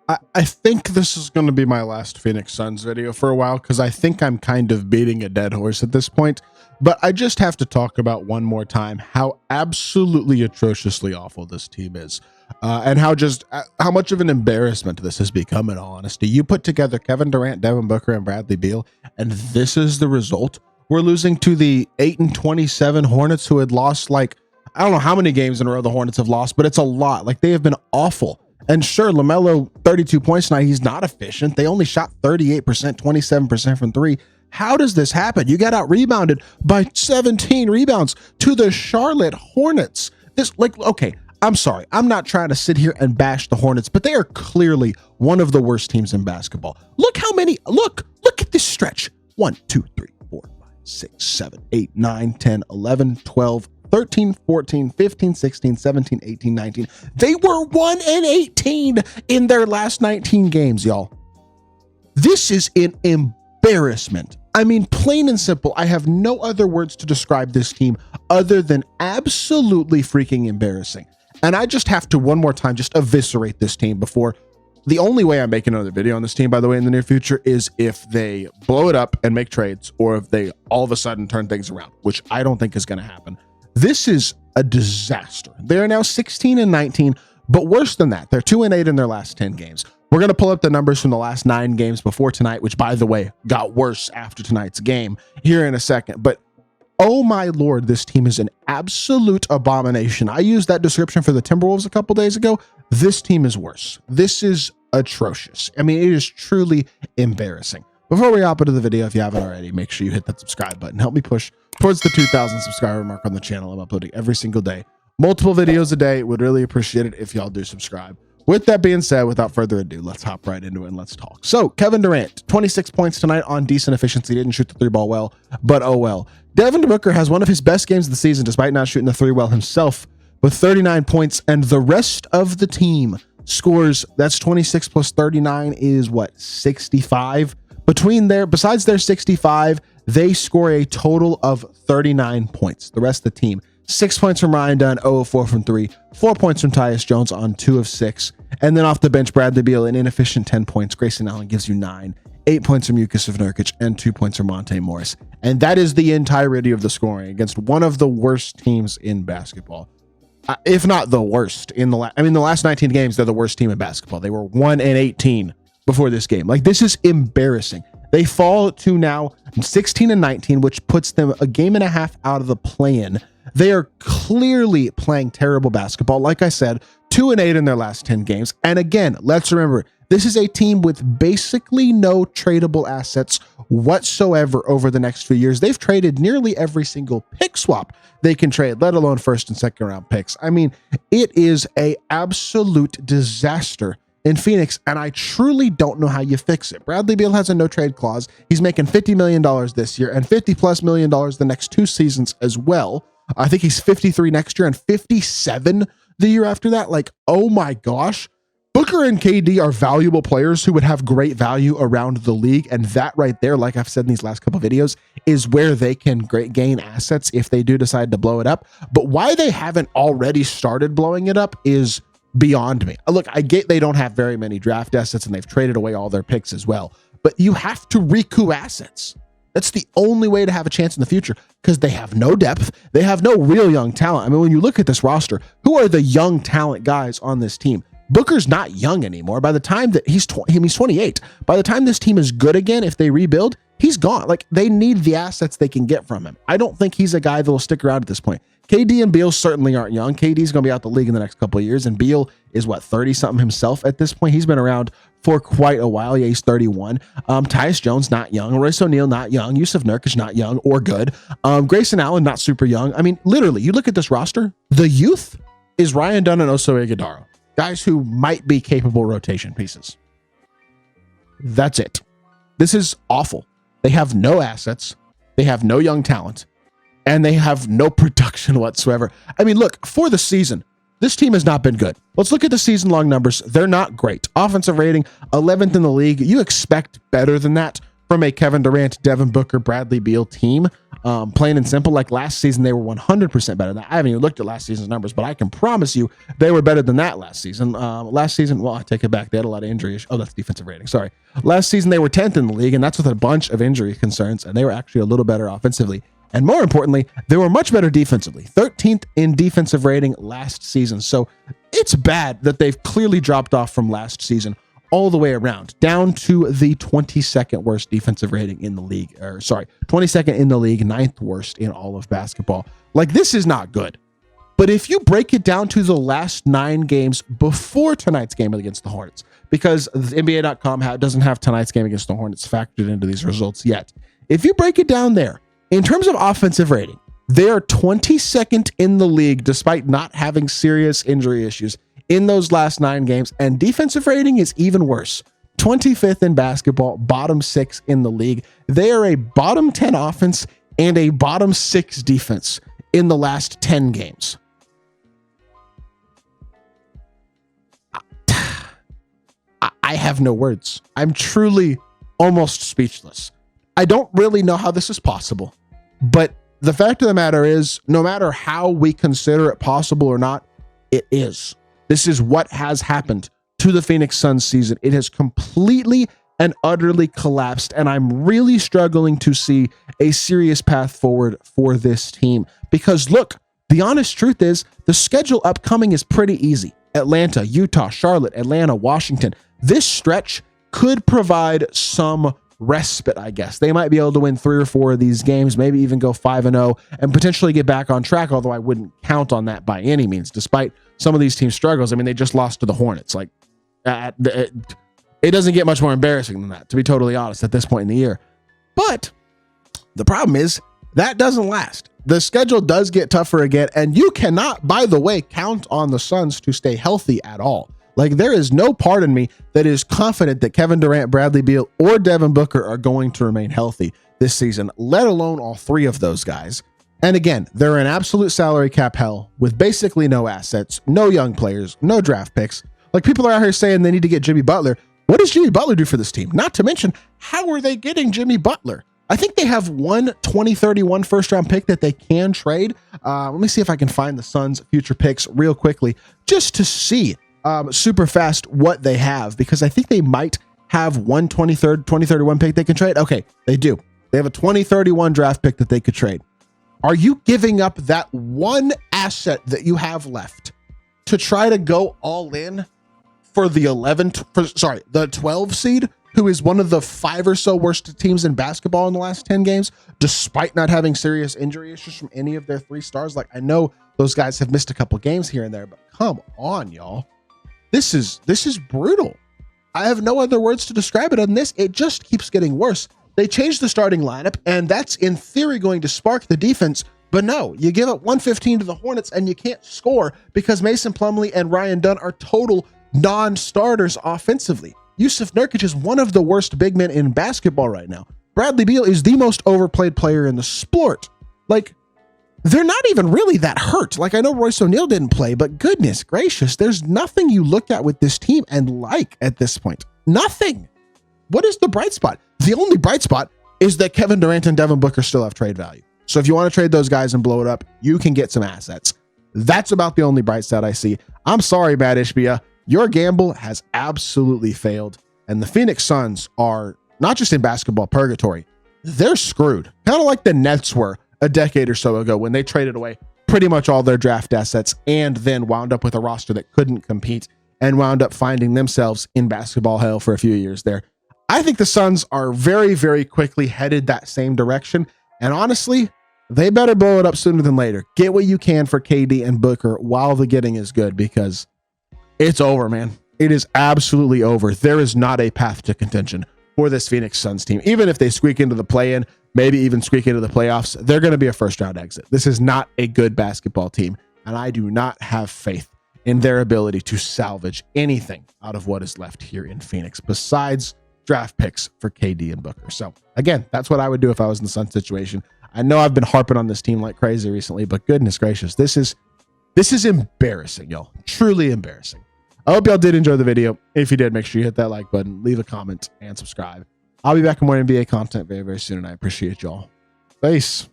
I think this is going to be my last Phoenix Suns video for a while because I think I'm kind of beating a dead horse at this point. But I just have to talk about one more time how absolutely atrociously awful this team is. And how much of an embarrassment this has become, in all honesty. You put together Kevin Durant, Devin Booker, and Bradley Beal, and this is the result. We're losing to the 8-27 Hornets, who had lost, like, I don't know how many games in a row the Hornets have lost, but it's a lot. Like, they have been awful. And sure, LaMelo, 32 points tonight, he's not efficient. They only shot 38%, 27% from three. How does this happen? You got out rebounded by 17 rebounds to the Charlotte Hornets. Okay, I'm sorry. I'm not trying to sit here and bash the Hornets, but they are clearly one of the worst teams in basketball. Look at this stretch. 1, 2, 3, 4, 5, 6, 7, 8, 9, 10, 11, 12, 13, 14, 15, 16, 17, 18, 19. They were 1-18 in their last 19 games, y'all. This is an embarrassment. I mean, plain and simple, I have no other words to describe this team other than absolutely freaking embarrassing. And I just have to one more time just eviscerate this team before. The only way I'm making another video on this team, by the way, in the near future is if they blow it up and make trades, or if they all of a sudden turn things around, which I don't think is going to happen. This is a disaster. They are now 16-19, but worse than that, they're 2-8 in their last 10 games. We're going to pull up the numbers from the last 9 games before tonight, which, by the way, got worse after tonight's game here in a second. But oh my Lord, this team is an absolute abomination. I used that description for the Timberwolves a couple days ago. This team is worse. This is atrocious. I mean, it is truly embarrassing. Before we hop into the video, if you haven't already, make sure you hit that subscribe button. Help me push towards the 2,000 subscriber mark on the channel. I'm uploading every single day, multiple videos a day. Would really appreciate it if y'all do subscribe. With that being said, without further ado, let's hop right into it and let's talk. So Kevin Durant, 26 points tonight on decent efficiency. Didn't shoot the three ball well, but oh well. Devin Booker has one of his best games of the season, despite not shooting the three well himself, with 39 points, and the rest of the team scores. That's 26 plus 39 is what, 65? Besides their 65, they score a total of 39 points. The rest of the team, 6 points from Ryan Dunn, 0 of 4 from 3, 4 points from Tyus Jones on 2 of 6. And then off the bench, Bradley Beal, an inefficient 10 points. Grayson Allen gives you 9, 8 points from Jusuf Nurkic, and 2 points from Monte Morris. And that is the entirety of the scoring against one of the worst teams in basketball. If not the worst in the last 19 games, they're the worst team in basketball. They were 1-18 before this game. Like, this is embarrassing. They fall to now 16-19, which puts them a game and a half out of the play-in. They are clearly playing terrible basketball. Like I said, 2-8 in their last 10 games. And again, let's remember, this is a team with basically no tradable assets whatsoever over the next few years. They've traded nearly every single pick swap they can trade, let alone first and second round picks. I mean, it is an absolute disaster in Phoenix, and I truly don't know how you fix it. Bradley Beal has a no trade clause. He's making $50 million this year and $50+ million the next 2 seasons as well. I think he's 53 next year and 57 the year after that. Like, oh my gosh. Booker and KD are valuable players who would have great value around the league. And that right there, like I've said in these last couple of videos, is where they can gain assets if they do decide to blow it up. But why they haven't already started blowing it up is beyond me. Look, I get they don't have very many draft assets and they've traded away all their picks as well, but you have to recoup assets. That's the only way to have a chance in the future, because they have no depth. They have no real young talent. I mean, when you look at this roster, who are the young talent guys on this team? Booker's not young anymore. By the time that he's 28. By the time this team is good again, if they rebuild, he's gone. Like, they need the assets they can get from him. I don't think he's a guy that will stick around at this point. KD and Beal certainly aren't young. KD's going to be out the league in the next couple of years, and Beal is what, 30-something himself at this point. He's been around for quite a while. Yeah, he's 31. Tyus Jones, not young. Royce O'Neal, not young. Jusuf Nurkic, not young or good. Grayson Allen, not super young. I mean, literally, you look at this roster, the youth is Ryan Dunn and Oso Ighodaro, guys who might be capable rotation pieces. That's it. This is awful. They have no assets. They have no young talent. And they have no production whatsoever. I mean, look, for the season, this team has not been good. Let's look at the season-long numbers. They're not great. Offensive rating, 11th in the league. You expect better than that from a Kevin Durant, Devin Booker, Bradley Beal team. Plain and simple. Like last season, they were 100% better than that. I haven't even looked at last season's numbers, but I can promise you they were better than that last season. Well, I take it back. They had a lot of injury issues. Oh, that's defensive rating. Sorry. Last season, they were 10th in the league, and that's with a bunch of injury concerns, and they were actually a little better offensively. And more importantly, they were much better defensively. 13th in defensive rating last season. So it's bad that they've clearly dropped off from last season all the way around, down to the 22nd worst defensive rating in the league. 22nd in the league, 9th worst in all of basketball. Like, this is not good. But if you break it down to the last 9 games before tonight's game against the Hornets, because NBA.com doesn't have tonight's game against the Hornets factored into these results yet. If you break it down there, in terms of offensive rating, they are 22nd in the league despite not having serious injury issues in those last 9 games. And defensive rating is even worse. 25th in basketball, bottom 6 in the league. They are a bottom 10 offense and a bottom 6 defense in the last 10 games. I have no words. I'm truly almost speechless. I don't really know how this is possible, but the fact of the matter is, no matter how we consider it possible or not, it is. This is what has happened to the Phoenix Suns season. It has completely and utterly collapsed, and I'm really struggling to see a serious path forward for this team. Because look, the honest truth is, the schedule upcoming is pretty easy. Atlanta, Utah, Charlotte, Atlanta, Washington. This stretch could provide some respite, I guess. They might be able to win 3 or 4 of these games, maybe even go 5-0 and potentially get back on track, although I wouldn't count on that by any means, despite some of these teams' struggles. I mean, they just lost to the Hornets. Like, it doesn't get much more embarrassing than that, to be totally honest, at this point in the year. But the problem is, that doesn't last. The schedule does get tougher again, and you cannot, by the way, count on the Suns to stay healthy at all. Like, there is no part in me that is confident that Kevin Durant, Bradley Beal, or Devin Booker are going to remain healthy this season, let alone all 3 of those guys. And again, they're in absolute salary cap hell with basically no assets, no young players, no draft picks. Like, people are out here saying they need to get Jimmy Butler. What does Jimmy Butler do for this team? Not to mention, how are they getting Jimmy Butler? I think they have one 2031 first-round pick that they can trade. Let me see if I can find the Suns' future picks real quickly just to see super fast what they have, because I think they might have one 2031 pick they can trade. Okay, they do. They have a 2031 draft pick that they could trade. Are you giving up that one asset that you have left to try to go all in for the 12 seed, who is one of the 5 or so worst teams in basketball in the last 10 games, despite not having serious injury issues from any of their 3 stars? Like, I know those guys have missed a couple games here and there, but come on, y'all. This is brutal. I have no other words to describe it other than this. It just keeps getting worse. They changed the starting lineup, and that's in theory going to spark the defense. But no, you give up 115 to the Hornets and you can't score because Mason Plumlee and Ryan Dunn are total non-starters offensively. Yusuf Nurkic is one of the worst big men in basketball right now. Bradley Beal is the most overplayed player in the sport. Like, they're not even really that hurt. Like, I know Royce O'Neal didn't play, but goodness gracious, there's nothing you look at with this team and like at this point. Nothing. What is the bright spot? The only bright spot is that Kevin Durant and Devin Booker still have trade value. So if you want to trade those guys and blow it up, you can get some assets. That's about the only bright side I see. I'm sorry, Matt Ishbia. Your gamble has absolutely failed. And the Phoenix Suns are not just in basketball purgatory. They're screwed. Kind of like the Nets were a decade or so ago when they traded away pretty much all their draft assets and then wound up with a roster that couldn't compete and wound up finding themselves in basketball hell for a few years there. I think the Suns are very, very quickly headed that same direction. And honestly, they better blow it up sooner than later. Get what you can for KD and Booker while the getting is good, because it's over, man. It is absolutely over. There is not a path to contention for this Phoenix Suns team. Even if they squeak into the play-in, maybe even squeak into the playoffs, they're going to be a first-round exit. This is not a good basketball team, and I do not have faith in their ability to salvage anything out of what is left here in Phoenix besides draft picks for KD and Booker. So again, that's what I would do if I was in the Suns situation. I know I've been harping on this team like crazy recently, but goodness gracious, this is embarrassing, y'all. Truly embarrassing. I hope y'all did enjoy the video. If you did, make sure you hit that like button, leave a comment, and subscribe. I'll be back with more NBA content very, very soon, and I appreciate y'all. Peace.